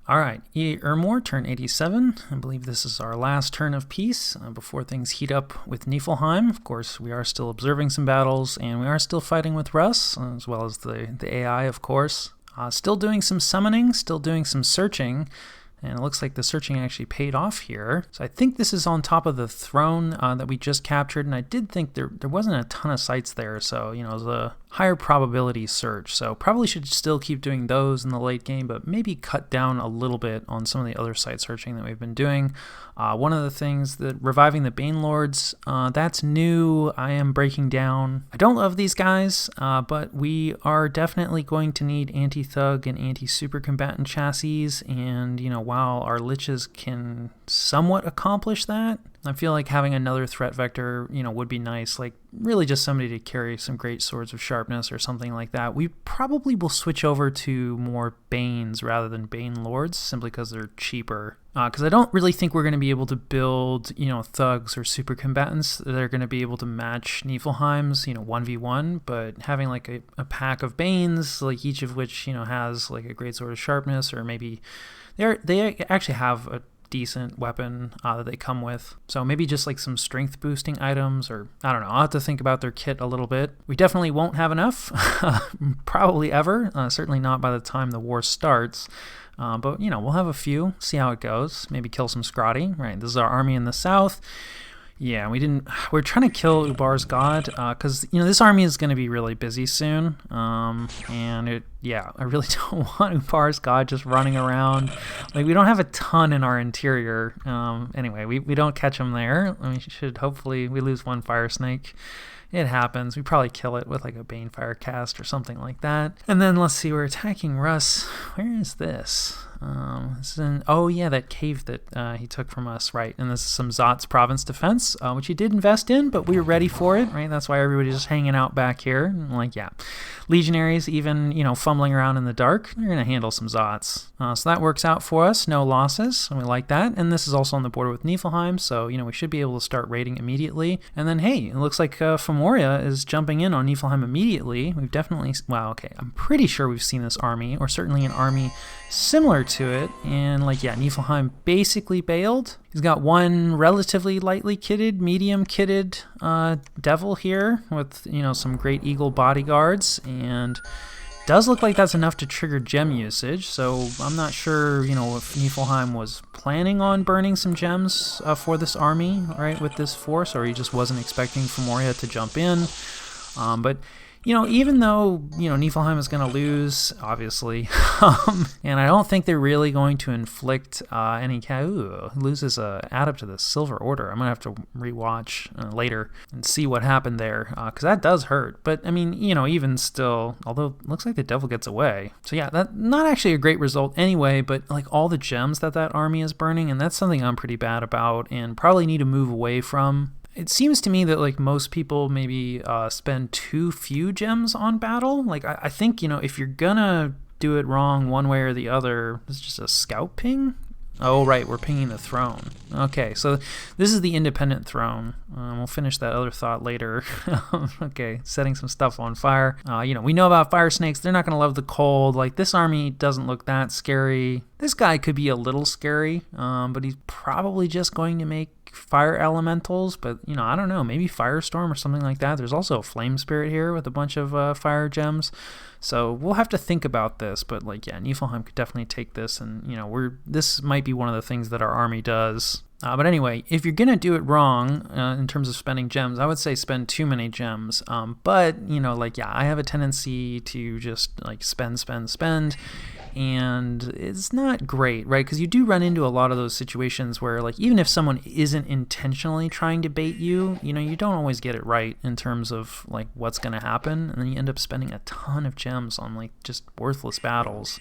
All right, EA Ermor, turn 87. I believe this is our last turn of peace before things heat up with Niflheim. Of course, we are still observing some battles, and we are still fighting with Russ, as well as the AI, of course. Still doing some summoning, still doing some searching, and it looks like the searching actually paid off here. So I think this is on top of the throne that we just captured, and I did think there wasn't a ton of sites there, so, you know, it was a higher probability search. So probably should still keep doing those in the late game, but maybe cut down a little bit on some of the other site searching that we've been doing. One of the things that reviving the Bane Lords, that's new. I am breaking down. I don't love these guys, but we are definitely going to need anti-thug and anti-super combatant chassis, and, you know, while our liches can somewhat accomplish that, I feel like having another threat vector, you know, would be nice, like really just somebody to carry some great swords of sharpness or something like that. We probably will switch over to more Banes rather than Bane Lords, simply because they're cheaper. Because I don't really think we're going to be able to build, you know, thugs or super combatants that are going to be able to match Niflheim's, you know, 1v1, but having like a pack of Banes, like each of which, you know, has like a great sword of sharpness, or maybe they actually have a decent weapon that they come with. So maybe just like some strength boosting items, or I don't know, I'll have to think about their kit a little bit. We definitely won't have enough, probably ever, certainly not by the time the war starts. But, you know, we'll have a few, see how it goes, maybe kill some Scrotty, right? This is our army in the south. Yeah, we're trying to kill Ubar's god, because, you know, this army is going to be really busy soon, and I really don't want Ubar's god just running around. Like, we don't have a ton in our interior. Anyway, we don't catch him there. We lose one fire snake. It happens. We probably kill it with like a Bane Fire cast or something like that. And then let's see, we're attacking Russ. Where is this? This is in, oh yeah, that cave that he took from us, right? And this is some Zot's province defense, which he did invest in, but we were ready for it, right? That's why everybody's just hanging out back here. And like, yeah, legionaries, even, you know, fumbling around in the dark, they're gonna handle some Zots. So that works out for us, no losses, and we like that. And this is also on the border with Niflheim, so, you know, we should be able to start raiding immediately. And then, hey, it looks like Femoria is jumping in on Niflheim immediately. We've definitely, wow, okay, I'm pretty sure we've seen this army, or certainly an army similar to it, and like, yeah, Niflheim basically bailed. He's got one relatively lightly kitted, medium kitted devil here with, you know, some great eagle bodyguards, and does look like that's enough to trigger gem usage. So I'm not sure, you know, if Niflheim was planning on burning some gems for this army, right, with this force, or he just wasn't expecting Femoria to jump in. But you know, even though, you know, Niflheim is going to lose, obviously, and I don't think they're really going to inflict any... loses add up to the Silver Order. I'm going to have to rewatch later and see what happened there, because that does hurt. But, I mean, you know, even still, although it looks like the devil gets away. So, yeah, that's not actually a great result anyway, but, like, all the gems that army is burning, and that's something I'm pretty bad about and probably need to move away from. It seems to me that, like, most people maybe spend too few gems on battle. Like, I think, you know, if you're gonna do it wrong one way or the other, it's just a scout ping. Oh, right, we're pinging the throne. Okay, so this is the independent throne. We'll finish that other thought later. Okay, setting some stuff on fire. You know, we know about fire snakes. They're not going to love the cold. Like, this army doesn't look that scary. This guy could be a little scary, but he's probably just going to make fire elementals, but, you know, I don't know, maybe Firestorm or something like that. There's also a Flame Spirit here with a bunch of fire gems, so we'll have to think about this. But, like, yeah, Niflheim could definitely take this, and, you know, this might be one of the things that our army does. But anyway, if you're gonna do it wrong in terms of spending gems, I would say spend too many gems. But, you know, like, yeah, I have a tendency to just, like, spend, and it's not great, right? Because you do run into a lot of those situations where, like, even if someone isn't intentionally trying to bait you, you know, you don't always get it right in terms of, like, what's going to happen, and then you end up spending a ton of gems on, like, just worthless battles.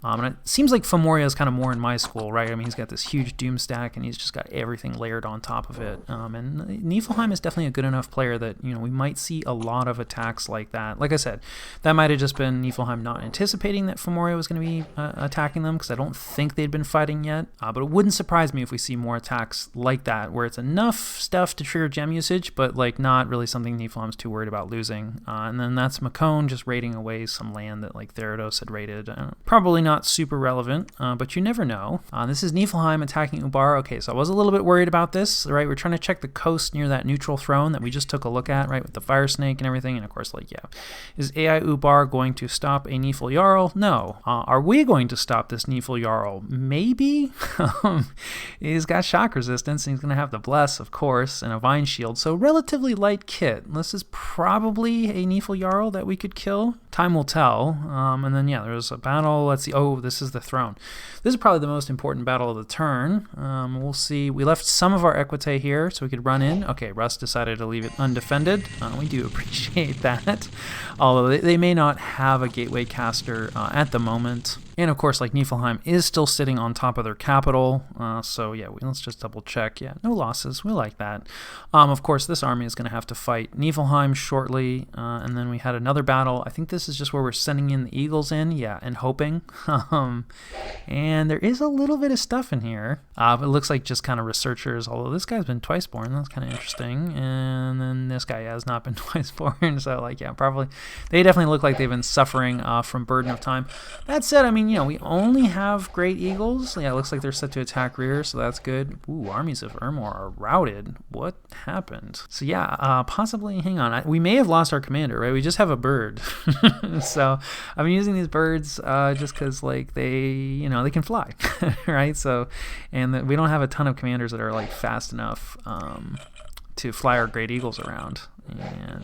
And it seems like Femoria is kind of more in my school, right? I mean, he's got this huge doom stack, and he's just got everything layered on top of it. And Niflheim is definitely a good enough player that, you know, we might see a lot of attacks like that. Like I said, that might have just been Niflheim not anticipating that Femoria was going to be attacking them, because I don't think they'd been fighting yet. But it wouldn't surprise me if we see more attacks like that, where it's enough stuff to trigger gem usage, but, like, not really something Niflheim's too worried about losing. And then that's Makone just raiding away some land that, like, Therados had raided. Probably not not super relevant, but you never know. This is Niflheim attacking Ubar. Okay, so I was a little bit worried about this, right? We're trying to check the coast near that neutral throne that we just took a look at, right, with the fire snake and everything. And of course, like, yeah, is AI Ubar going to stop a Nifl Jarl? No. Are we going to stop this Nifl Jarl? Maybe. He's got shock resistance, and he's going to have the bless, of course, and a vine shield. So relatively light kit. This is probably a Nifl Jarl that we could kill. Time will tell. And then, yeah, there's a battle. Let's see. Oh, this is the throne. This is probably the most important battle of the turn. We'll see. We left some of our Equite here so we could run in. Okay, Russ decided to leave it undefended. We do appreciate that. Although they may not have a gateway caster at the moment. And of course, like, Niflheim is still sitting on top of their capital. So yeah, let's just double check. Yeah, no losses. We like that. Of course, this army is going to have to fight Niflheim shortly. And then we had another battle. I think this is just where we're sending in the Eagles in. Yeah, and hoping. And there is a little bit of stuff in here. It looks like just kind of researchers, although this guy's been twice born. That's kind of interesting. And then this guy has not been twice born. So, like, yeah, probably. They definitely look like they've been suffering from Burden of Time. That said, I mean, you know, we only have Great Eagles. Yeah, it looks like they're set to attack rear, so that's good. Ooh, armies of Ermor are routed. What happened? So yeah, possibly, hang on. We may have lost our commander, right? We just have a bird. So I've been using these birds just because, like, they, you know, they can fly, right? So, and we don't have a ton of commanders that are, like, fast enough to fly our Great Eagles around.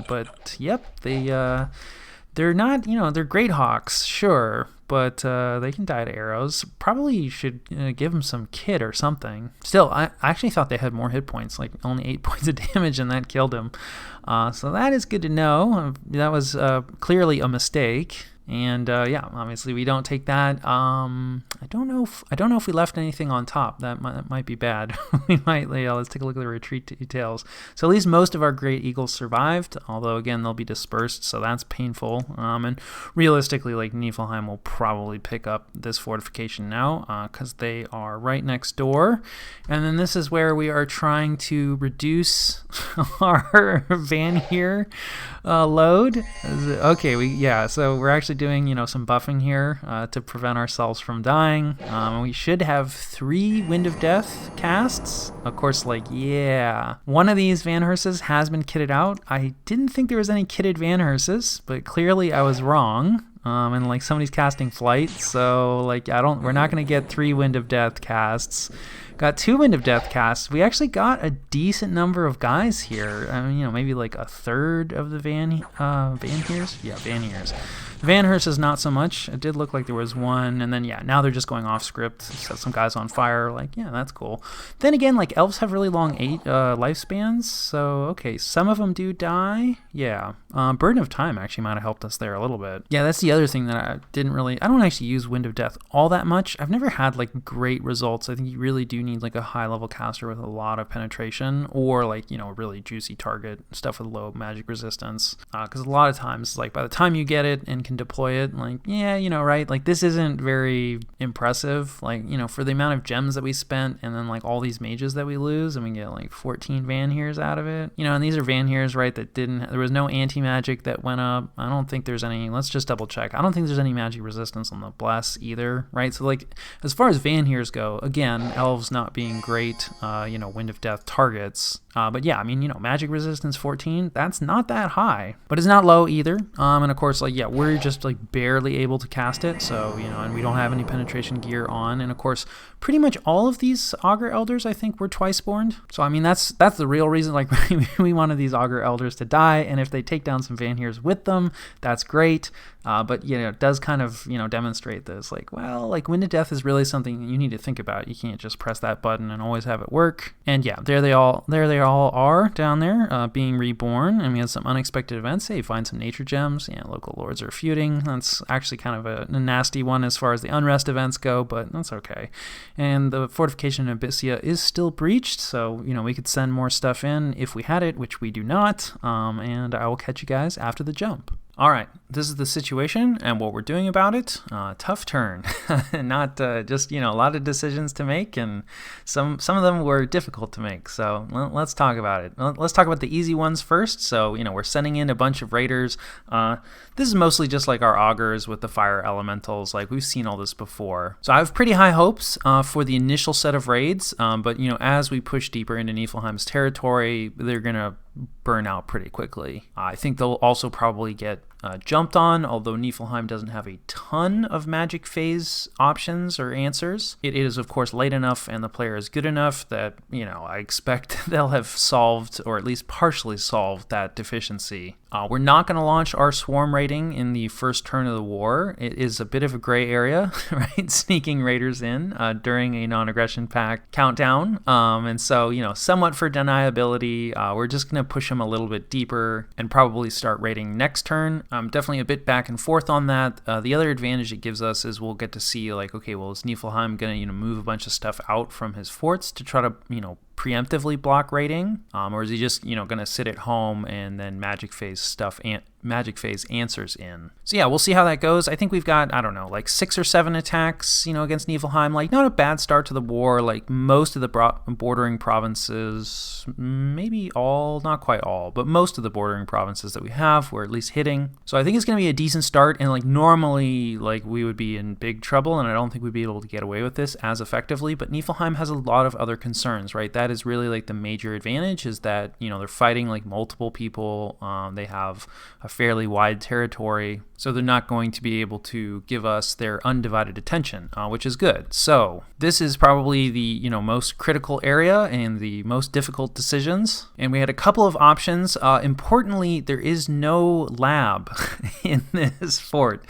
But, yep, they're not, you know, they're Great Hawks, sure, but they can die to arrows. Probably you should give them some kit or something. Still, I actually thought they had more hit points, like only 8 points of damage, and that killed him. So that is good to know. That was clearly a mistake. And yeah, obviously we don't take that. I don't know if we left anything on top. That might be bad. We might. Let's take a look at the retreat details. So at least most of our Great Eagles survived. Although again, they'll be dispersed, so that's painful. And realistically, like, Niflheim will probably pick up this fortification now because they are right next door. And then this is where we are trying to reduce our Vanir load. Okay, so we're actually doing, you know, some buffing here to prevent ourselves from dying. We should have 3 Wind of Death casts. Of course, like, yeah, one of these Van Herses has been kitted out. I didn't think there was any kitted Van Herses, but clearly I was wrong. And like, somebody's casting Flight, so like, we're not going to get 3 Wind of Death casts. Got 2 Wind of Death casts. We actually got a decent number of guys here. I mean, you know, maybe like a third of the Van Heers? Yeah, Van Heers. Van Herses not so much. It did look like there was one, and then yeah, now they're just going off script, set some guys on fire. Like, yeah, that's cool. Then again, like, elves have really long lifespans, so okay, some of them do die. Yeah, Burden of Time actually might have helped us there a little bit. Yeah, that's the other thing that I don't actually use Wind of Death all that much. I've never had like great results. I think you really do need like a high level caster with a lot of penetration, or like, you know, a really juicy target, stuff with low magic resistance, because a lot of times, like, by the time you get it and can deploy it, like, yeah, you know, right, like, this isn't very impressive, like, you know, for the amount of gems that we spent, and then like all these mages that we lose, and we get like 14 Van Heers out of it, you know. And these are Van Heers, right, that there was no anti-magic that went up. I don't think there's any, let's just double check, I don't think there's any magic resistance on the bless either, right? So like, as far as Van Heers go, again, elves not being great you know, Wind of Death targets, but yeah, I mean, you know, magic resistance 14, that's not that high, but it's not low either. And of course, like, yeah, we're just like barely able to cast it, so, you know, and we don't have any penetration gear on. And of course, pretty much all of these Augur Elders, I think, were twice born. So I mean, that's the real reason, like, we wanted these Augur Elders to die, and if they take down some Van Heers with them, that's great. But, you know, it does kind of, you know, demonstrate this, like, well, like, Wind of Death is really something you need to think about. You can't just press that button and always have it work. And yeah, there they all are down there, being reborn. And we had some unexpected events. Hey, you find some nature gems. Yeah, local lords are feuding. That's actually kind of a nasty one as far as the unrest events go, but that's okay. And the fortification in Abyssia is still breached, so, you know, we could send more stuff in if we had it, which we do not. And I will catch you guys after the jump. All right, this is the situation and what we're doing about it. Tough turn, not just a lot of decisions to make, and some of them were difficult to make. So let's talk about it. Let's talk about the easy ones first. So we're sending in a bunch of raiders. This is mostly just like our augurs with the fire elementals. Like we've seen all this before. So I have pretty high hopes for the initial set of raids. But as we push deeper into Niflheim's territory, they're gonna burn out pretty quickly. I think they'll also probably get jumped on, although Niflheim doesn't have a ton of magic phase options or answers. It is, of course, late enough and the player is good enough that, I expect they'll have solved, or at least partially solved, that deficiency. We're not going to launch our swarm raiding in the first turn of the war. It is a bit of a gray area, right? Sneaking raiders in during a non-aggression pact countdown. And so, somewhat for deniability, we're just going to push them a little bit deeper and probably start raiding next turn. Definitely a bit back and forth on that. The other advantage it gives us is we'll get to see, like, okay, well, is Niflheim going to, move a bunch of stuff out from his forts to try to, preemptively block raiding, or is he just going to sit at home and then magic phase answers in? So yeah, we'll see how that goes. I think we've got, I don't know, like 6 or 7 attacks against Niflheim. Like not a bad start to the war. Like most of the bordering provinces, maybe all, not quite all, but most of the bordering provinces that we have we're at least hitting. So I think it's going to be a decent start, and like normally like we would be in big trouble, and I don't think we'd be able to get away with this as effectively, but Niflheim has a lot of other concerns, right? That is really like the major advantage, is that they're fighting like multiple people. They have a fairly wide territory, so they're not going to be able to give us their undivided attention, which is good. So this is probably the most critical area and the most difficult decisions, and we had a couple of options. Importantly, there is no lab in this fort,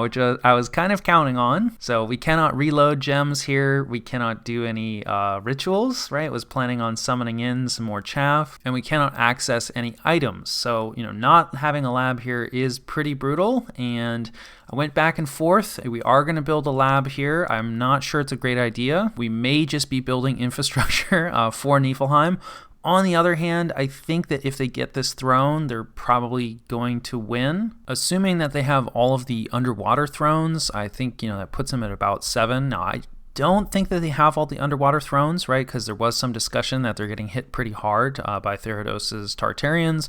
which I was kind of counting on. So we cannot reload gems here. We cannot do any rituals, right? It was planning on summoning in some more chaff, and we cannot access any items. So not having a lab here is pretty brutal, and I went back and forth. We are going to build a lab here. I'm not sure it's a great idea. We may just be building infrastructure for Niflheim. On the other hand, I think that if they get this throne, they're probably going to win. Assuming that they have all of the underwater thrones, I think that puts them at about 7. Now, I don't think that they have all the underwater thrones, right? Because there was some discussion that they're getting hit pretty hard by Therodos's Tartarians,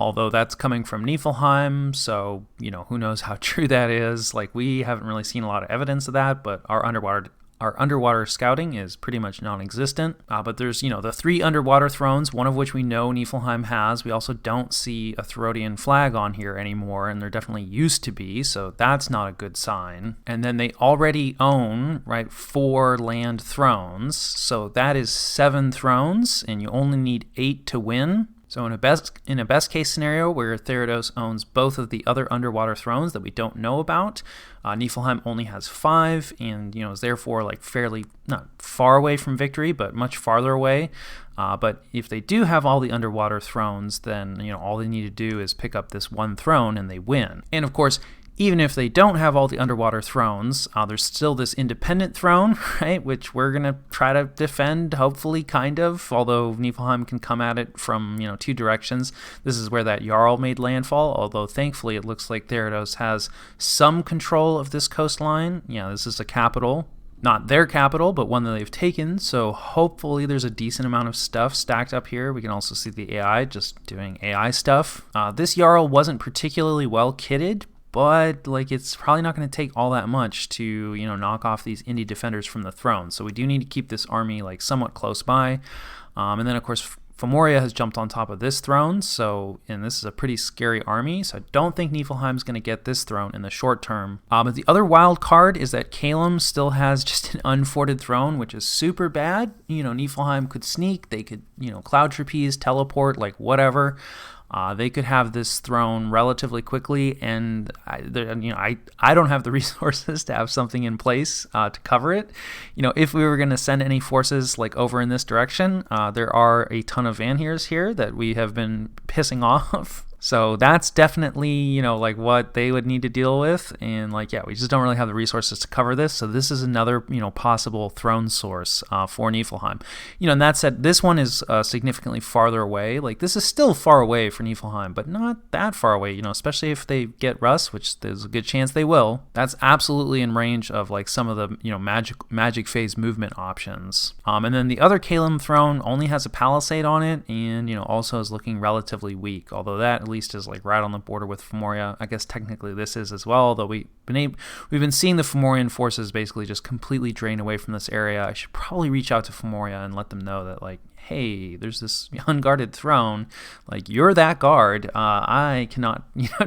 although that's coming from Niflheim, so who knows how true that is. Like, we haven't really seen a lot of evidence of that, but our underwater scouting is pretty much non-existent. But there's the 3 underwater thrones, one of which we know Niflheim has. We also don't see a Therodian flag on here anymore, and there definitely used to be, so that's not a good sign. And then they already own, right, 4 land thrones, so that is 7 thrones, and you only need 8 to win. So in a best case scenario where Therados owns both of the other underwater thrones that we don't know about, Niflheim only has 5, and is therefore like fairly not far away from victory, but much farther away. But if they do have all the underwater thrones, then all they need to do is pick up this 1 throne and they win. And of course, even if they don't have all the underwater thrones, there's still this independent throne, right, which we're going to try to defend, hopefully, kind of, although Niflheim can come at it from, 2 directions. This is where that Jarl made landfall, although thankfully it looks like Therados has some control of this coastline. This is a capital. Not their capital, but one that they've taken, so hopefully there's a decent amount of stuff stacked up here. We can also see the AI just doing AI stuff. This Jarl wasn't particularly well kitted, but like it's probably not going to take all that much to knock off these indie defenders from the throne. So we do need to keep this army like somewhat close by. And then of course Fomoria has jumped on top of this throne, and this is a pretty scary army, so I don't think Niflheim's going to get this throne in the short term. But the other wild card is that Calum still has just an unforted throne, which is super bad. Niflheim could sneak, they could cloud trapeze, teleport, like whatever. They could have this throne relatively quickly, and I don't have the resources to have something in place to cover it. If we were going to send any forces like over in this direction, there are a ton of Vanheers here that we have been pissing off. So that's definitely, like what they would need to deal with. And like, yeah, we just don't really have the resources to cover this. So this is another, possible throne source for Niflheim. And that said, this one is significantly farther away. Like this is still far away for Niflheim, but not that far away, especially if they get Russ, which there's a good chance they will. That's absolutely in range of like some of the, magic phase movement options. And then the other Kalem throne only has a palisade on it and, also is looking relatively weak, although that at least is like right on the border with Fomorian. I guess technically this is as well, though we've been seeing the Fomorian forces basically just completely drain away from this area. I should probably reach out to Fomorian and let them know that like, hey, there's this unguarded throne. Like, you're that guard. I cannot,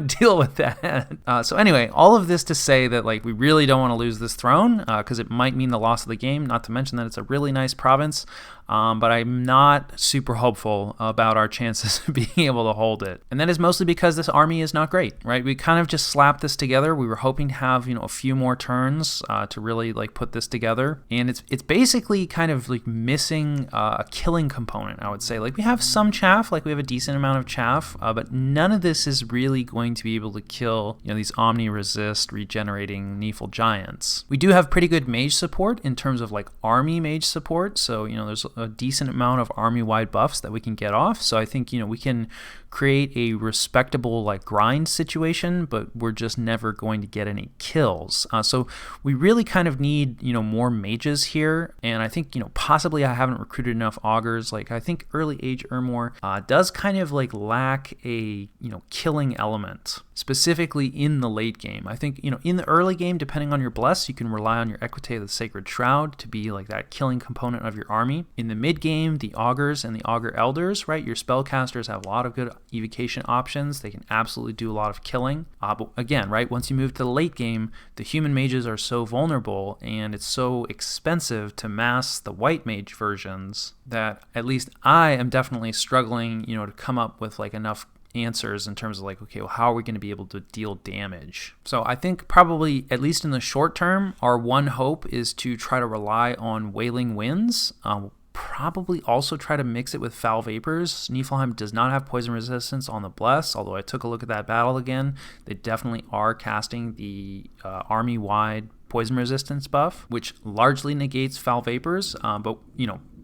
deal with that. So anyway, all of this to say that, like, we really don't want to lose this throne because it might mean the loss of the game, not to mention that it's a really nice province. But I'm not super hopeful about our chances of being able to hold it. And that is mostly because this army is not great, right? We kind of just slapped this together. We were hoping to have, a few more turns to really like put this together. And it's basically kind of like missing a killing component, I would say. Like we have some chaff, like we have a decent amount of chaff, but none of this is really going to be able to kill, these omni-resist regenerating Nifl giants. We do have pretty good mage support in terms of like army mage support. So, there's a decent amount of army-wide buffs that we can get off. So I think, we can create a respectable like grind situation, but we're just never going to get any kills. So we really kind of need, more mages here. And I think, possibly I haven't recruited enough augurs. Like I think early age Ermor does kind of like lack a, killing element, specifically in the late game. I think, in the early game, depending on your bless, you can rely on your Equite of the Sacred Shroud to be like that killing component of your army. In the mid game, the augurs and the augur elders, right? Your spellcasters have a lot of good evocation options. They can absolutely do a lot of killing. But again, right, once you move to the late game, the human mages are so vulnerable and it's so expensive to mass the white mage versions that at least I am definitely struggling, to come up with like enough answers in terms of like, okay, well, how are we going to be able to deal damage? So I think probably, at least in the short term, our one hope is to try to rely on Wailing Winds. Probably also try to mix it with Foul Vapors. Niflheim does not have poison resistance on the Bless, although I took a look at that battle again. They definitely are casting the army-wide poison resistance buff, which largely negates Foul Vapors, but,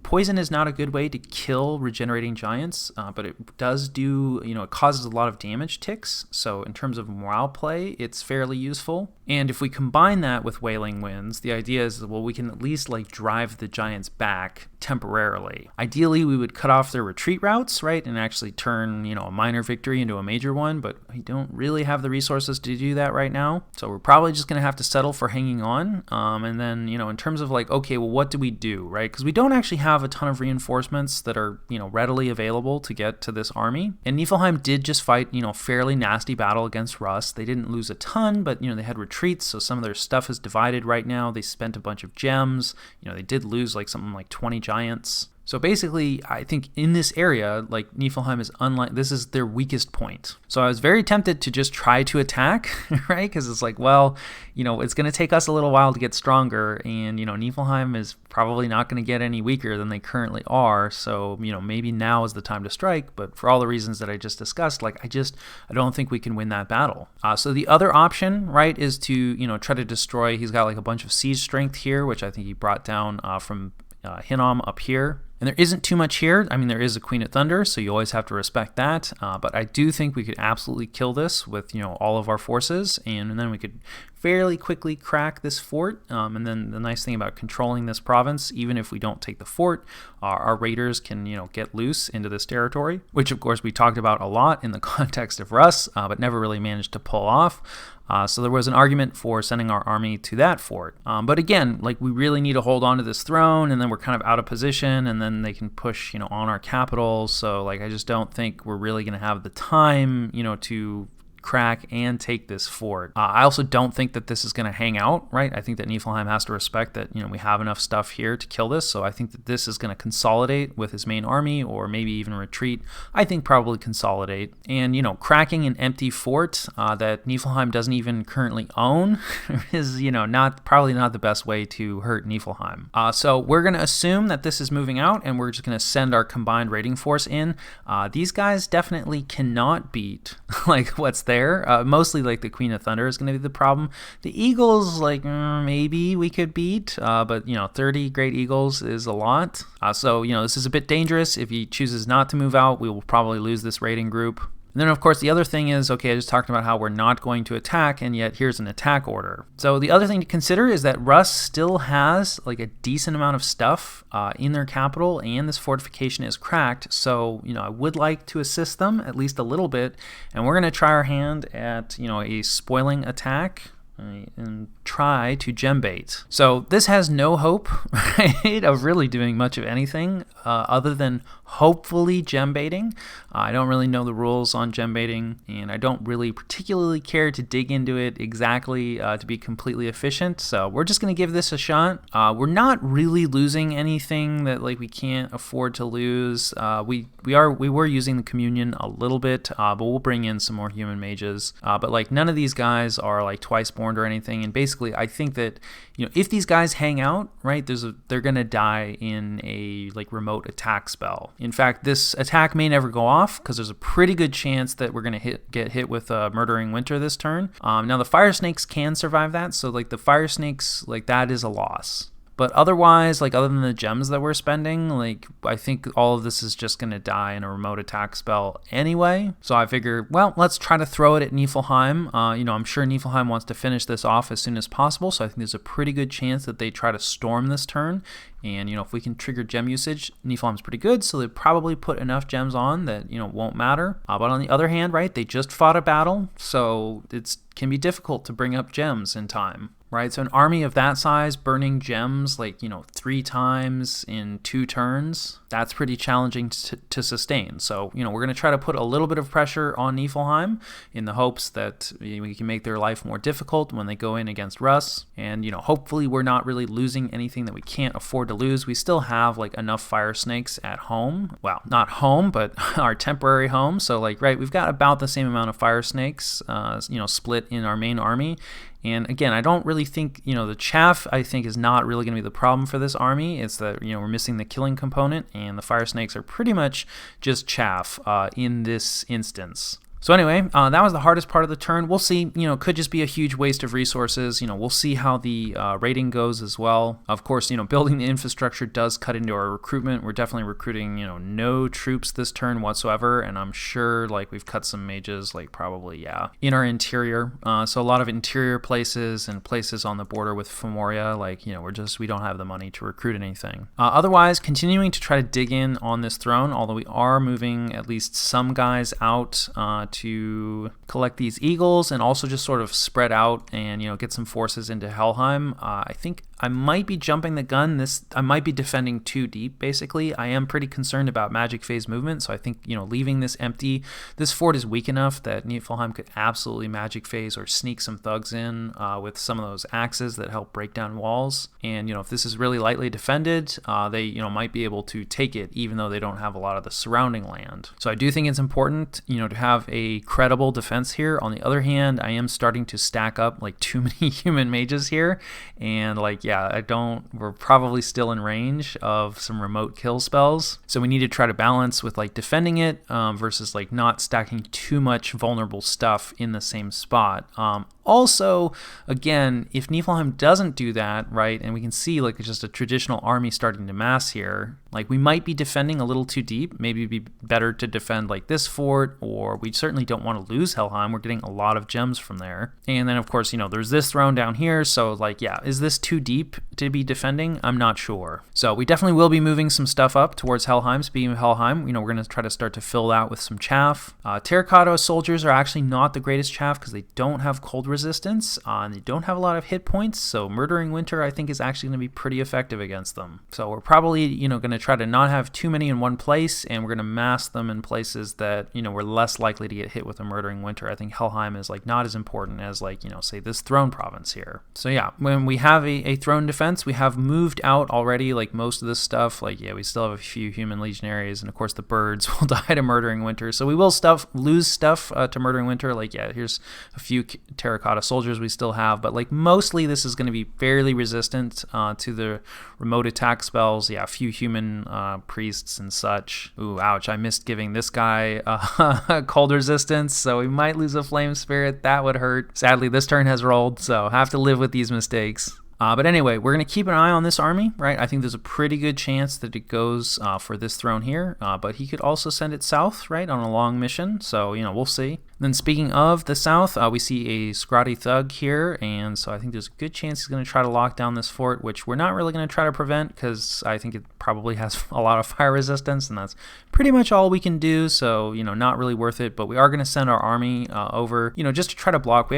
poison is not a good way to kill regenerating giants, but it does do, it causes a lot of damage ticks. So in terms of morale play, it's fairly useful. And if we combine that with Wailing Winds, the idea is, well, we can at least like drive the giants back temporarily. Ideally, we would cut off their retreat routes, right, and actually turn, a minor victory into a major one, but we don't really have the resources to do that right now. So we're probably just going to have to settle for hanging on. And then, in terms of like, okay, well, what do we do, right? Because we don't actually have a ton of reinforcements that are, readily available to get to this army. And Niflheim did just fight, fairly nasty battle against Russ. They didn't lose a ton, but, they had retreats, so some of their stuff is divided right now. They spent a bunch of gems. They did lose like something like 20 giants. So basically, I think in this area, like Niflheim is this is their weakest point. So I was very tempted to just try to attack, right? Because it's like, well, it's going to take us a little while to get stronger, and Niflheim is probably not going to get any weaker than they currently are. So maybe now is the time to strike. But for all the reasons that I just discussed, like I don't think we can win that battle. So the other option, right, is to try to destroy. He's got like a bunch of siege strength here, which I think he brought down from Hinnom up here. And there isn't too much here. I mean, there is a Queen of Thunder, so you always have to respect that. But I do think we could absolutely kill this with, all of our forces, and then we could fairly quickly crack this fort. And then the nice thing about controlling this province, even if we don't take the fort, our raiders can, get loose into this territory, which of course we talked about a lot in the context of Russ, but never really managed to pull off. So there was an argument for sending our army to that fort. But again, like we really need to hold on to this throne, and then we're kind of out of position, and then they can push, on our capital. So like I just don't think we're really going to have the time, to crack and take this fort. I also don't think that this is going to hang out, right? I think that Niflheim has to respect that, we have enough stuff here to kill this, so I think that this is going to consolidate with his main army, or maybe even retreat. I think probably consolidate. And, cracking an empty fort that Niflheim doesn't even currently own is, probably not the best way to hurt Niflheim. So we're going to assume that this is moving out, and we're just going to send our combined raiding force in. These guys definitely cannot beat like what's there. Mostly like the Queen of Thunder is going to be the problem. The Eagles, like maybe we could beat, but 30 Great Eagles is a lot. So this is a bit dangerous. If he chooses not to move out, we will probably lose this raiding group. And then, of course, the other thing is, okay, I just talked about how we're not going to attack, and yet here's an attack order. So the other thing to consider is that Russ still has like a decent amount of stuff in their capital, and this fortification is cracked. So, I would like to assist them at least a little bit, and we're going to try our hand at, a spoiling attack and try to gem bait. So this has no hope, right, of really doing much of anything other than hopefully gem baiting. I don't really know the rules on gem baiting, and I don't really particularly care to dig into it exactly to be completely efficient. So we're just going to give this a shot. We're not really losing anything that like we can't afford to lose. We were using the communion a little bit, but we'll bring in some more human mages. But like none of these guys are like twice born or anything, and basically I think that if these guys hang out, right, they're gonna die in a like remote attack spell. In fact, this attack may never go off because there's a pretty good chance that we're gonna get hit with a Murdering Winter this turn. Now the Fire Snakes can survive that, so like the Fire Snakes, like that is a loss. But otherwise, like other than the gems that we're spending, like I think all of this is just going to die in a remote attack spell anyway. So I figure, well, let's try to throw it at Niflheim. I'm sure Niflheim wants to finish this off as soon as possible. So I think there's a pretty good chance that they try to storm this turn. And, if we can trigger gem usage, Niflheim's pretty good. So they probably put enough gems on that, won't matter. But on the other hand, right, they just fought a battle. So it can be difficult to bring up gems in time. Right, so an army of that size burning gems like 3 times in 2 turns, that's pretty challenging to sustain. So we're going to try to put a little bit of pressure on Niflheim in the hopes that we can make their life more difficult when they go in against Russ. And hopefully we're not really losing anything that we can't afford to lose. We still have like enough Fire Snakes at home. Well, not home, but our temporary home. So like we've got about the same amount of Fire Snakes, split in our main army. And again, I don't really think, the chaff, I think, is not really going to be the problem for this army. It's that, we're missing the killing component, and the Fire Snakes are pretty much just chaff in this instance. So anyway, that was the hardest part of the turn. We'll see, could just be a huge waste of resources. We'll see how the rating goes as well. Of course, building the infrastructure does cut into our recruitment. We're definitely recruiting, no troops this turn whatsoever. And I'm sure like we've cut some mages, like probably, in our interior. So a lot of interior places and places on the border with Femoria, like, we don't have the money to recruit anything. Otherwise, continuing to try to dig in on this throne, although we are moving at least some guys out to collect these eagles and also just sort of spread out and get some forces into Helheim. I think I might be jumping the gun. I might be defending too deep, basically. I am pretty concerned about magic phase movement, so I think leaving this empty, this fort is weak enough that Niflheim could absolutely magic phase or sneak some thugs in with some of those axes that help break down walls. And if this is really lightly defended, they might be able to take it even though they don't have a lot of the surrounding land. So I do think it's important to have a credible defense here. On the other hand, I am starting to stack up like too many human mages here, and we're probably still in range of some remote kill spells. So we need to try to balance with like defending it versus like not stacking too much vulnerable stuff in the same spot. Also, again, if Niflheim doesn't do that, right, and we can see like just a traditional army starting to mass here, like we might be defending a little too deep. Maybe it'd be better to defend like this fort, or we certainly don't want to lose Helheim. We're getting a lot of gems from there. And then of course, there's this throne down here. So like, is this too deep to be defending? I'm not sure. So we definitely will be moving some stuff up towards Helheim. Speaking of Helheim, we're going to try to start to fill that with some chaff. Terracotta soldiers are actually not the greatest chaff because they don't have cold resistance. resistance, and they don't have a lot of hit points, so Murdering Winter I think is actually going to be pretty effective against them. So we're probably, going to try to not have too many in one place, and we're going to mass them in places that, we're less likely to get hit with a Murdering Winter. I think Helheim is like not as important as like, say this Throne Province here. So yeah, when we have a Throne Defense, we have moved out already like most of this stuff. Like, yeah, we still have a few human legionaries, and of course the birds will die to Murdering Winter. So we will lose stuff to Murdering Winter. Like, yeah, here's a few terracotta soldiers we still have, but like mostly this is going to be fairly resistant to the remote attack spells. Yeah, a few human priests and such. Ooh, ouch, I missed giving this guy cold resistance, so we might lose a flame spirit. That would hurt. Sadly, this turn has rolled, so have to live with these mistakes. But anyway, we're going to keep an eye on this army, right? I think there's a pretty good chance that it goes for this throne here, but he could also send it south, right, on a long mission. So, we'll see. Then speaking of the south, we see a Scrotty Thug here, and so I think there's a good chance he's going to try to lock down this fort, which we're not really going to try to prevent because I think it probably has a lot of fire resistance, and that's pretty much all we can do, so, not really worth it. But we are going to send our army over, just to try to block.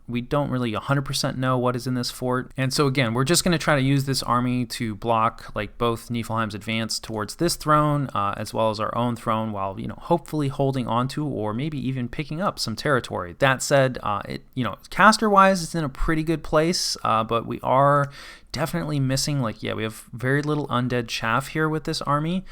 We don't really 100% know what is in this fort, and so again, we're just going to try to use this army to block like both Niflheim's advance towards this throne as well as our own throne, while hopefully holding onto or maybe even picking up some territory. That said, caster wise it's in a pretty good place, but we are definitely missing, we have very little undead chaff here with this army,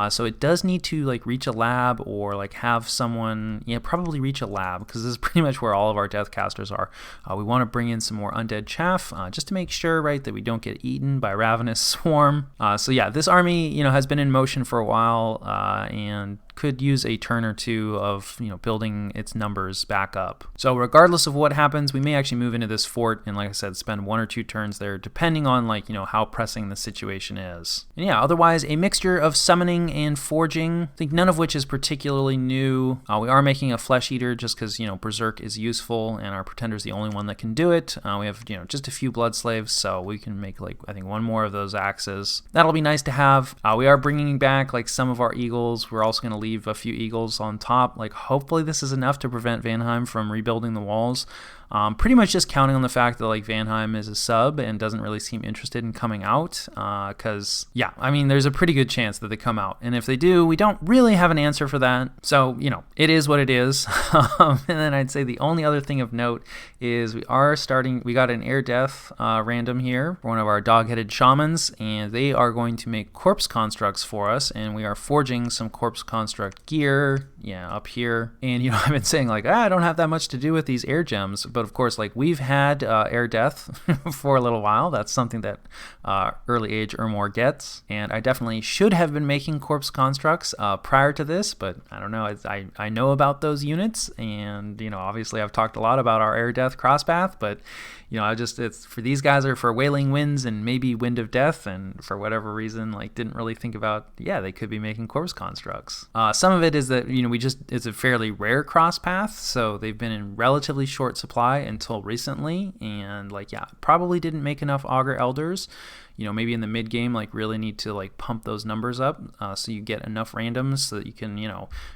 so it does need to reach a lab or have someone, probably reach a lab, because this is pretty much where all of our death casters are. We want to bring in some more undead chaff just to make sure, right, that we don't get eaten by ravenous swarm. So yeah, this army has been in motion for a while, and could use a turn or two of building its numbers back up. So regardless of what happens, we may actually move into this fort and, like I said, spend 1 or 2 turns there, depending on how pressing the situation is. And yeah, otherwise a mixture of summoning and forging, I think none of which is particularly new. We are making a flesh eater just because berserk is useful and our pretender's the only one that can do it. We have just a few blood slaves, so we can make I think 1 more of those axes. That'll be nice to have. We are bringing back some of our eagles. We're also going to leave a few eagles on top. Hopefully this is enough to prevent Vanheim from rebuilding the walls. Pretty much just counting on the fact that Vanheim is a sub and doesn't really seem interested in coming out, because yeah, I mean there's a pretty good chance that they come out, and if they do, we don't really have an answer for that. So it is what it is. And then I'd say the only other thing of note is we got an air death random here for one of our dog-headed shamans, and they are going to make corpse constructs for us, and we are forging some corpse construct gear, up here. And I've been saying I don't have that much to do with these air gems, but of course we've had air death for a little while. That's something that early age Ermor gets, and I definitely should have been making corpse constructs prior to this, but I don't know. I know about those units, and obviously I've talked a lot about our air death crosspath, but it's for these guys are for Wailing Winds and maybe Wind of Death, and for whatever reason didn't really think about they could be making corpse constructs. Some of it is that it's a fairly rare crosspath, so they've been in relatively short supply until recently, and probably didn't make enough Augur Elders. Maybe in the mid game, really need to pump those numbers up so you get enough randoms so that you can,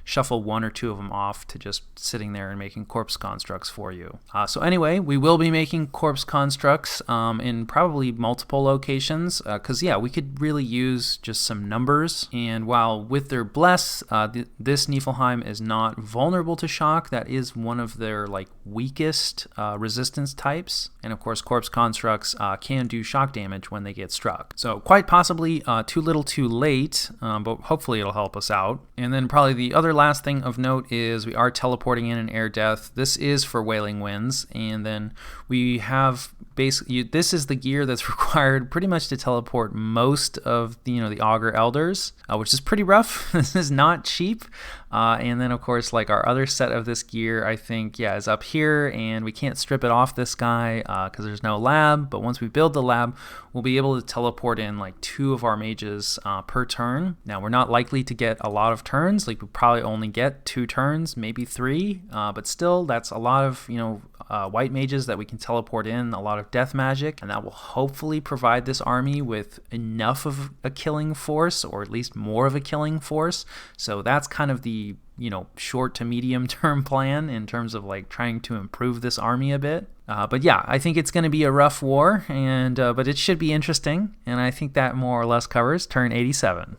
shuffle 1 or 2 of them off to just sitting there and making corpse constructs for you. So anyway, we will be making corpse constructs in probably multiple locations because, we could really use just some numbers. And while with their bless, this Niflheim is not vulnerable to shock. That is one of their weakest resistance types. And of course, corpse constructs can do shock damage when they get struck. So quite possibly too little too late, but hopefully it'll help us out. And then probably the other last thing of note is we are teleporting in an air death. This is for Wailing Winds, and then we have basically, this is the gear that's required pretty much to teleport most of the Augur Elders, which is pretty rough. This is not cheap. And then of course our other set of this gear I think is up here, and we can't strip it off this guy because there's no lab, but once we build the lab we'll be able to teleport in 2 of our mages per turn. Now we're not likely to get a lot of turns, we probably only get 2 turns, maybe 3, but still that's a lot of white mages that we can teleport in, a lot of without death magic, and that will hopefully provide this army with enough of a killing force, or at least more of a killing force. So that's kind of the short to medium term plan in terms of like trying to improve this army a bit. But yeah, I think it's going to be a rough war, and but it should be interesting, and I think that more or less covers turn 87.